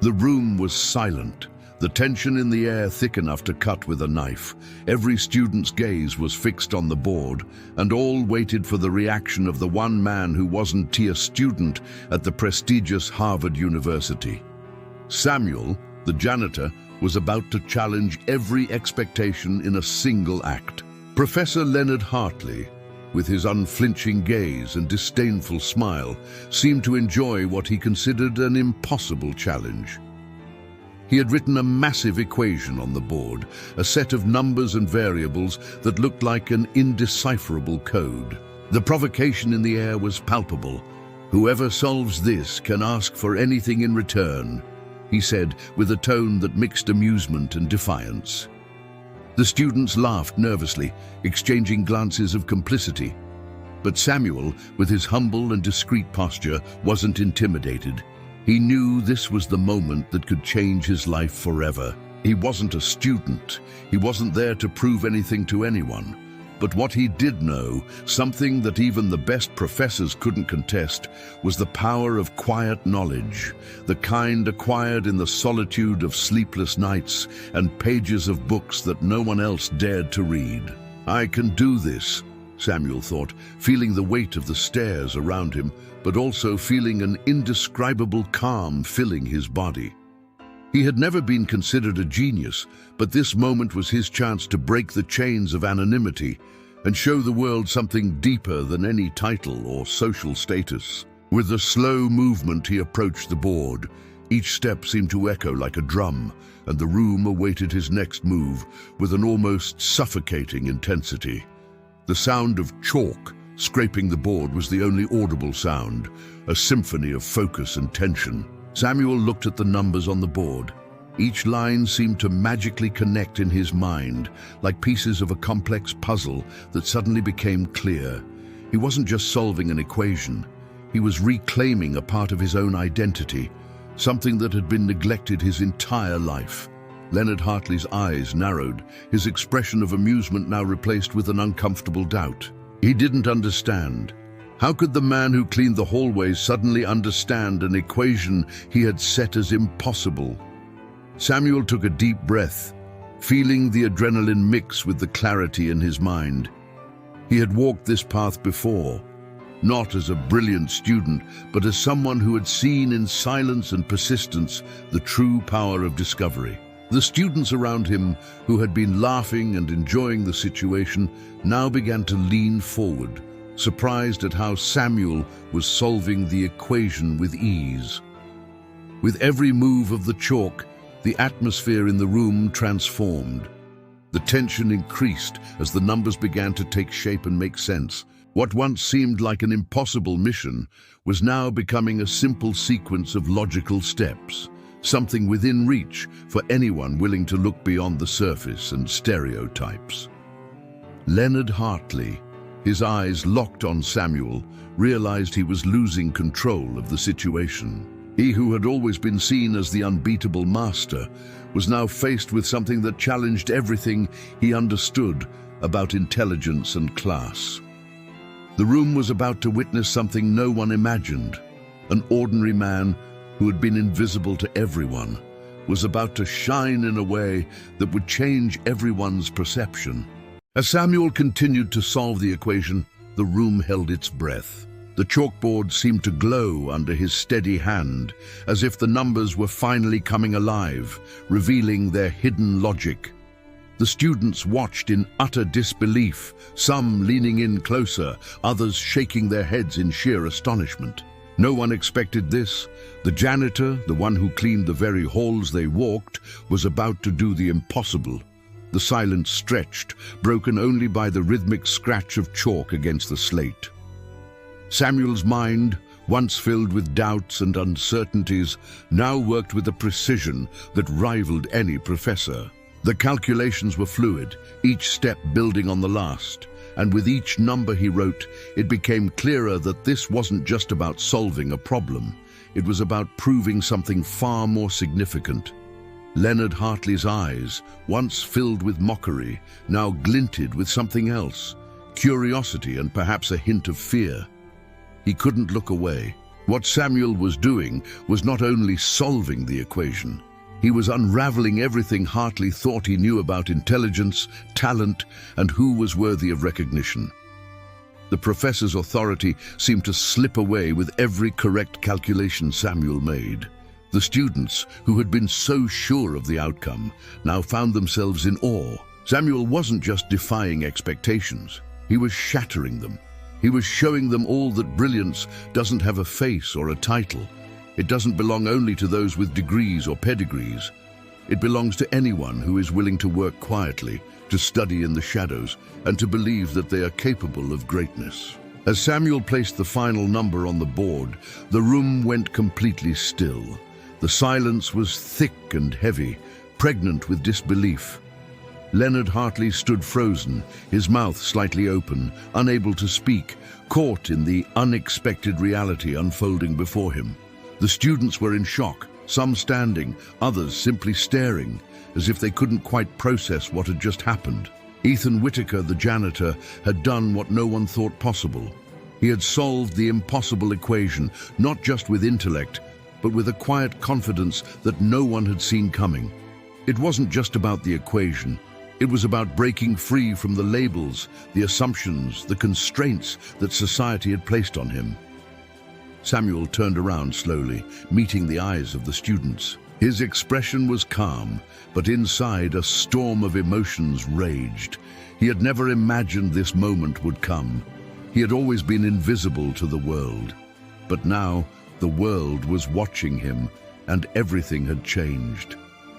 The room was silent, the tension in the air thick enough to cut with a knife. Every student's gaze was fixed on the board, and all waited for the reaction of the one man who wasn't a student at the prestigious Harvard University. Samuel, the janitor, was about to challenge every expectation in a single act. Professor Leonard Hartley, with his unflinching gaze and disdainful smile, seemed to enjoy what he considered an impossible challenge. He had written a massive equation on the board, a set of numbers and variables that looked like an indecipherable code. The provocation in the air was palpable. "Whoever solves this can ask for anything in return," he said with a tone that mixed amusement and defiance. The students laughed nervously, exchanging glances of complicity. But Samuel, with his humble and discreet posture, wasn't intimidated. He knew this was the moment that could change his life forever. He wasn't a student. He wasn't there to prove anything to anyone. But what he did know, something that even the best professors couldn't contest, was the power of quiet knowledge, the kind acquired in the solitude of sleepless nights and pages of books that no one else dared to read. "I can do this," Samuel thought, feeling the weight of the stairs around him, but also feeling an indescribable calm filling his body. He had never been considered a genius, but this moment was his chance to break the chains of anonymity and show the world something deeper than any title or social status. With a slow movement, he approached the board. Each step seemed to echo like a drum, and the room awaited his next move with an almost suffocating intensity. The sound of chalk scraping the board was the only audible sound, a symphony of focus and tension. Samuel looked at the numbers on the board. Each line seemed to magically connect in his mind, like pieces of a complex puzzle that suddenly became clear. He wasn't just solving an equation. He was reclaiming a part of his own identity, something that had been neglected his entire life. Leonard Hartley's eyes narrowed, his expression of amusement now replaced with an uncomfortable doubt. He didn't understand. How could the man who cleaned the hallways suddenly understand an equation he had set as impossible? Samuel took a deep breath, feeling the adrenaline mix with the clarity in his mind. He had walked this path before, not as a brilliant student, but as someone who had seen in silence and persistence the true power of discovery. The students around him, who had been laughing and enjoying the situation, now began to lean forward, surprised at how Samuel was solving the equation with ease. With every move of the chalk, the atmosphere in the room transformed. The tension increased as the numbers began to take shape and make sense. What once seemed like an impossible mission was now becoming a simple sequence of logical steps, something within reach for anyone willing to look beyond the surface and stereotypes. Leonard Hartley, his eyes locked on Samuel, realized he was losing control of the situation. He who had always been seen as the unbeatable master was now faced with something that challenged everything he understood about intelligence and class. The room was about to witness something no one imagined. An ordinary man who had been invisible to everyone was about to shine in a way that would change everyone's perception. As Samuel continued to solve the equation, the room held its breath. The chalkboard seemed to glow under his steady hand, as if the numbers were finally coming alive, revealing their hidden logic. The students watched in utter disbelief, some leaning in closer, others shaking their heads in sheer astonishment. No one expected this. The janitor, the one who cleaned the very halls they walked, was about to do the impossible. The silence stretched, broken only by the rhythmic scratch of chalk against the slate. Samuel's mind, once filled with doubts and uncertainties, now worked with a precision that rivaled any professor. The calculations were fluid, each step building on the last, and with each number he wrote, it became clearer that this wasn't just about solving a problem. It was about proving something far more significant. Leonard Hartley's eyes, once filled with mockery, now glinted with something else, curiosity and perhaps a hint of fear. He couldn't look away. What Samuel was doing was not only solving the equation, he was unraveling everything Hartley thought he knew about intelligence, talent, and who was worthy of recognition. The professor's authority seemed to slip away with every correct calculation Samuel made. The students, who had been so sure of the outcome, now found themselves in awe. Samuel wasn't just defying expectations, he was shattering them. He was showing them all that brilliance doesn't have a face or a title. It doesn't belong only to those with degrees or pedigrees. It belongs to anyone who is willing to work quietly, to study in the shadows, and to believe that they are capable of greatness. As Samuel placed the final number on the board, the room went completely still. The silence was thick and heavy, pregnant with disbelief. Leonard Hartley stood frozen, his mouth slightly open, unable to speak, caught in the unexpected reality unfolding before him. The students were in shock, some standing, others simply staring, as if they couldn't quite process what had just happened. Ethan Whitaker, the janitor, had done what no one thought possible. He had solved the impossible equation, not just with intellect, but with a quiet confidence that no one had seen coming. It wasn't just about the equation. It was about breaking free from the labels, the assumptions, the constraints that society had placed on him. Samuel turned around slowly, meeting the eyes of the students. His expression was calm, but inside a storm of emotions raged. He had never imagined this moment would come. He had always been invisible to the world. But now, the world was watching him, and everything had changed.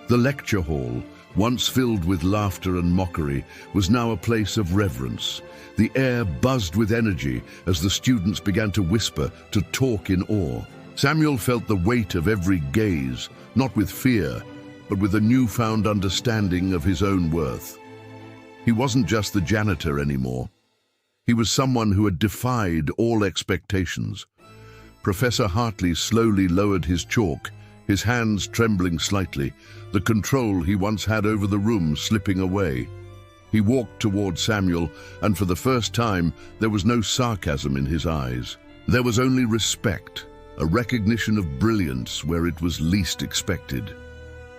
The lecture hall, once filled with laughter and mockery, was now a place of reverence. The air buzzed with energy as the students began to whisper, to talk in awe. Samuel felt the weight of every gaze, not with fear, but with a newfound understanding of his own worth. He wasn't just the janitor anymore. He was someone who had defied all expectations. Professor Hartley slowly lowered his chalk, his hands trembling slightly, the control he once had over the room slipping away. He walked toward Samuel, and for the first time, there was no sarcasm in his eyes. There was only respect, a recognition of brilliance where it was least expected.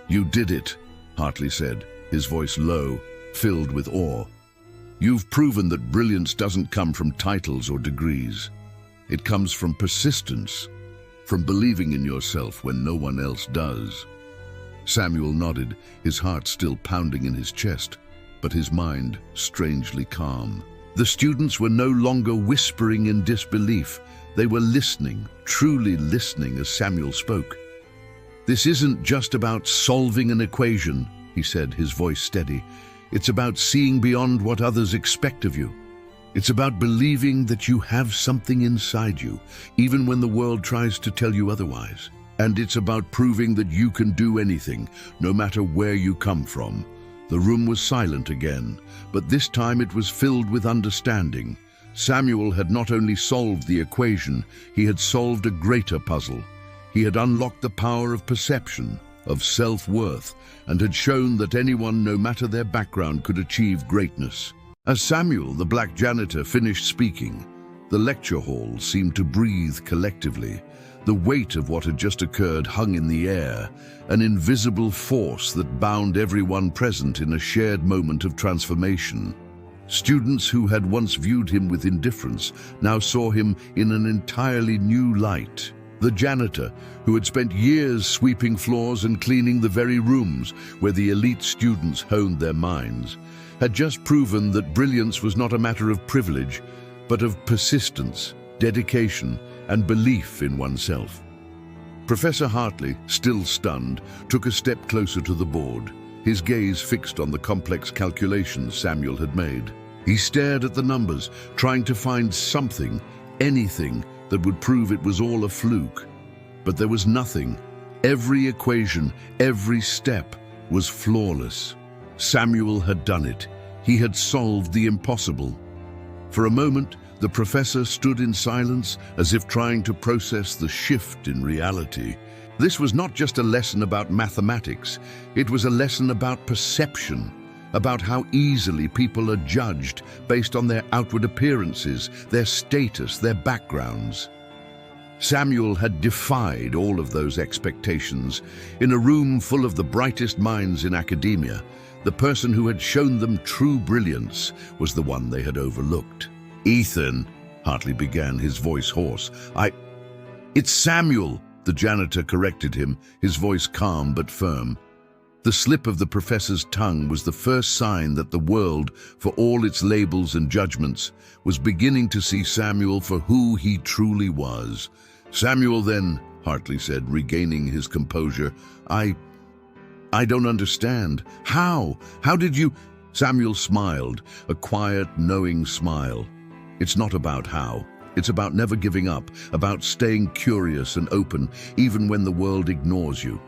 "You did it," Hartley said, his voice low, filled with awe. "You've proven that brilliance doesn't come from titles or degrees. It comes from persistence, from believing in yourself when no one else does." Samuel nodded, his heart still pounding in his chest, but his mind strangely calm. The students were no longer whispering in disbelief. They were listening, truly listening as Samuel spoke. "This isn't just about solving an equation," he said, his voice steady. "It's about seeing beyond what others expect of you. It's about believing that you have something inside you, even when the world tries to tell you otherwise. And it's about proving that you can do anything, no matter where you come from." The room was silent again, but this time it was filled with understanding. Samuel had not only solved the equation, he had solved a greater puzzle. He had unlocked the power of perception, of self-worth, and had shown that anyone, no matter their background, could achieve greatness. As Samuel, the black janitor, finished speaking, the lecture hall seemed to breathe collectively. The weight of what had just occurred hung in the air, an invisible force that bound everyone present in a shared moment of transformation. Students who had once viewed him with indifference now saw him in an entirely new light. The janitor, who had spent years sweeping floors and cleaning the very rooms where the elite students honed their minds, had just proven that brilliance was not a matter of privilege, but of persistence, dedication, and belief in oneself. Professor Hartley, still stunned, took a step closer to the board, his gaze fixed on the complex calculations Samuel had made. He stared at the numbers, trying to find something, anything, that would prove it was all a fluke. But there was nothing. Every equation, every step, was flawless. Samuel had done it. He had solved the impossible. For a moment, the professor stood in silence, as if trying to process the shift in reality. This was not just a lesson about mathematics. It was a lesson about perception, about how easily people are judged based on their outward appearances, their status, their backgrounds. Samuel had defied all of those expectations. In a room full of the brightest minds in academia, the person who had shown them true brilliance was the one they had overlooked. "Ethan," Hartley began, his voice hoarse. It's Samuel," the janitor corrected him, his voice calm but firm. The slip of the professor's tongue was the first sign that the world, for all its labels and judgments, was beginning to see Samuel for who he truly was. "Samuel, then," Hartley said, regaining his composure. I don't understand. How? How did you—" Samuel smiled, a quiet, knowing smile. "It's not about how. It's about never giving up, about staying curious and open, even when the world ignores you.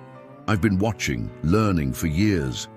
I've been watching, learning for years.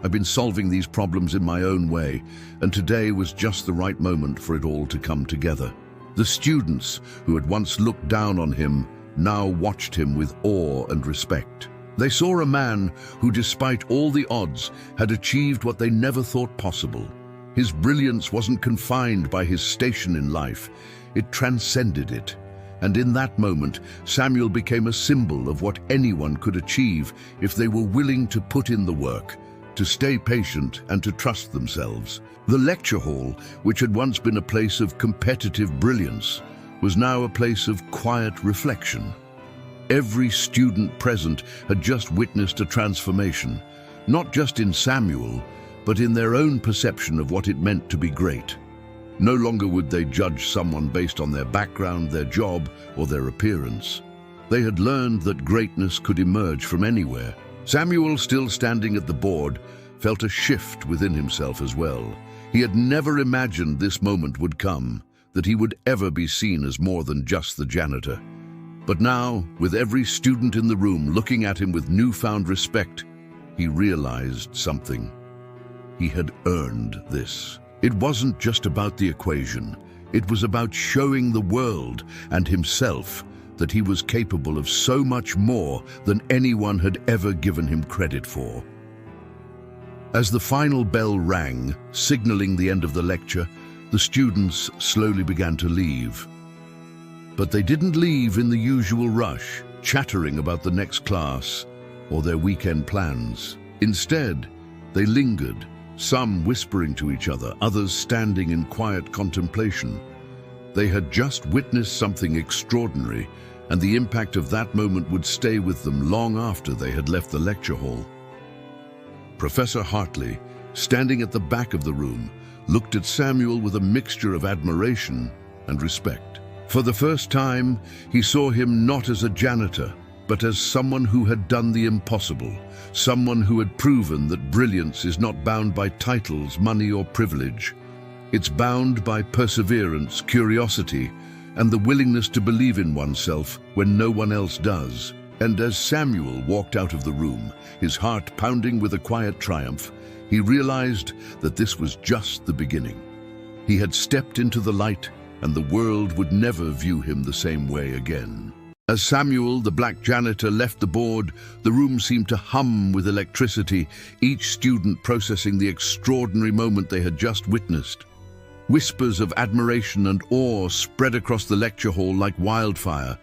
I've been solving these problems in my own way, and today was just the right moment for it all to come together." The students, who had once looked down on him, now watched him with awe and respect. They saw a man who, despite all the odds, had achieved what they never thought possible. His brilliance wasn't confined by his station in life. It transcended it. And in that moment, Samuel became a symbol of what anyone could achieve if they were willing to put in the work, to stay patient and to trust themselves. The lecture hall, which had once been a place of competitive brilliance, was now a place of quiet reflection. Every student present had just witnessed a transformation, not just in Samuel, but in their own perception of what it meant to be great. No longer would they judge someone based on their background, their job, or their appearance. They had learned that greatness could emerge from anywhere. Samuel, still standing at the board, felt a shift within himself as well. He had never imagined this moment would come, that he would ever be seen as more than just the janitor. But now, with every student in the room looking at him with newfound respect, he realized something. He had earned this. It wasn't just about the equation. It was about showing the world and himself that he was capable of so much more than anyone had ever given him credit for. As the final bell rang, signaling the end of the lecture, the students slowly began to leave. But they didn't leave in the usual rush, chattering about the next class or their weekend plans. Instead, they lingered, some whispering to each other, others standing in quiet contemplation. They had just witnessed something extraordinary, and the impact of that moment would stay with them long after they had left the lecture hall. Professor Hartley, standing at the back of the room, looked at Samuel with a mixture of admiration and respect. For the first time, he saw him not as a janitor, but as someone who had done the impossible, someone who had proven that brilliance is not bound by titles, money, or privilege. It's bound by perseverance, curiosity, and the willingness to believe in oneself when no one else does. And as Samuel walked out of the room, his heart pounding with a quiet triumph, he realized that this was just the beginning. He had stepped into the light, and the world would never view him the same way again. As Samuel, the black janitor, left the board, the room seemed to hum with electricity, each student processing the extraordinary moment they had just witnessed. Whispers of admiration and awe spread across the lecture hall like wildfire.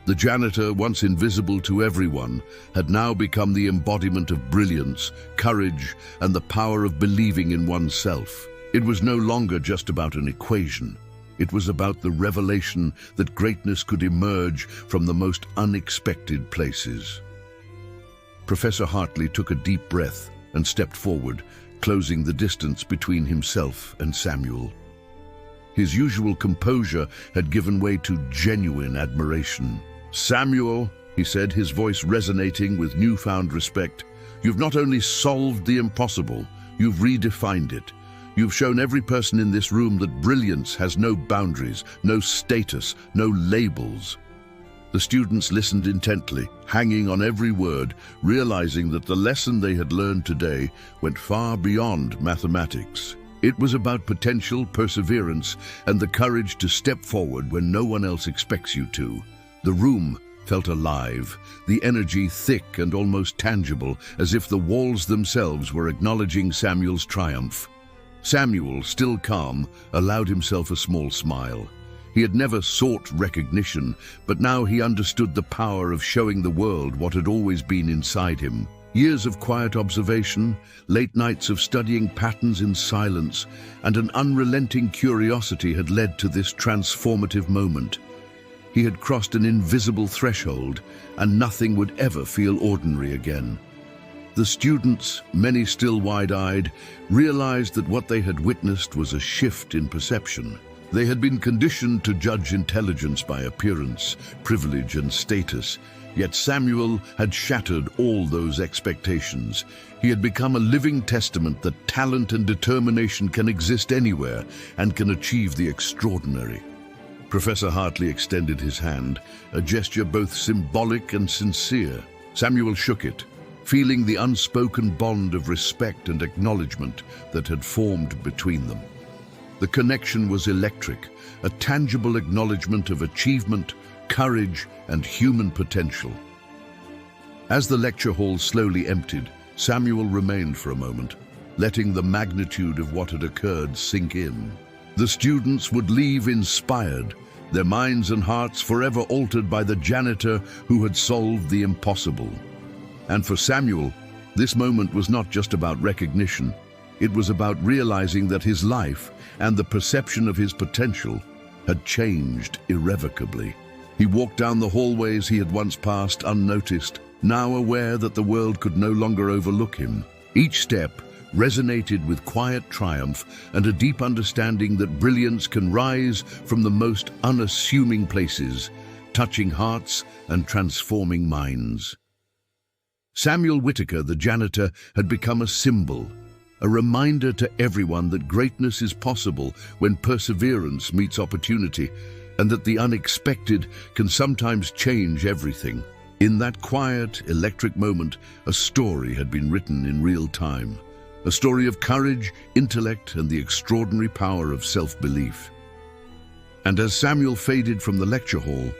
The janitor, once invisible to everyone, had now become the embodiment of brilliance, courage, and the power of believing in oneself. It was no longer just about an equation. It was about the revelation that greatness could emerge from the most unexpected places. Professor Hartley took a deep breath and stepped forward, closing the distance between himself and Samuel. His usual composure had given way to genuine admiration. "Samuel," he said, his voice resonating with newfound respect, "you've not only solved the impossible, you've redefined it. You've shown every person in this room that brilliance has no boundaries, no status, no labels." The students listened intently, hanging on every word, realizing that the lesson they had learned today went far beyond mathematics. It was about potential, perseverance, and the courage to step forward when no one else expects you to. The room felt alive, the energy thick and almost tangible, as if the walls themselves were acknowledging Samuel's triumph. Samuel, still calm, allowed himself a small smile. He had never sought recognition, but now he understood the power of showing the world what had always been inside him. Years of quiet observation, late nights of studying patterns in silence, and an unrelenting curiosity had led to this transformative moment. He had crossed an invisible threshold, and nothing would ever feel ordinary again. The students, many still wide-eyed, realized that what they had witnessed was a shift in perception. They had been conditioned to judge intelligence by appearance, privilege, and status, yet Samuel had shattered all those expectations. He had become a living testament that talent and determination can exist anywhere and can achieve the extraordinary. Professor Hartley extended his hand, a gesture both symbolic and sincere. Samuel shook it, feeling the unspoken bond of respect and acknowledgement that had formed between them. The connection was electric, a tangible acknowledgement of achievement, courage, and human potential. As the lecture hall slowly emptied, Samuel remained for a moment, letting the magnitude of what had occurred sink in. The students would leave inspired, their minds and hearts forever altered by the janitor who had solved the impossible. And for Samuel, this moment was not just about recognition. It was about realizing that his life and the perception of his potential had changed irrevocably. He walked down the hallways he had once passed unnoticed, now aware that the world could no longer overlook him. Each step resonated with quiet triumph and a deep understanding that brilliance can rise from the most unassuming places, touching hearts and transforming minds. Samuel Whitaker, the janitor, had become a symbol, a reminder to everyone that greatness is possible when perseverance meets opportunity, and that the unexpected can sometimes change everything. In that quiet, electric moment, a story had been written in real time. A story of courage, intellect, and the extraordinary power of self-belief. And as Samuel faded from the lecture hall,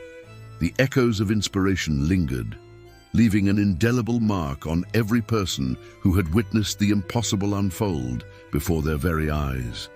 the echoes of inspiration lingered, leaving an indelible mark on every person who had witnessed the impossible unfold before their very eyes.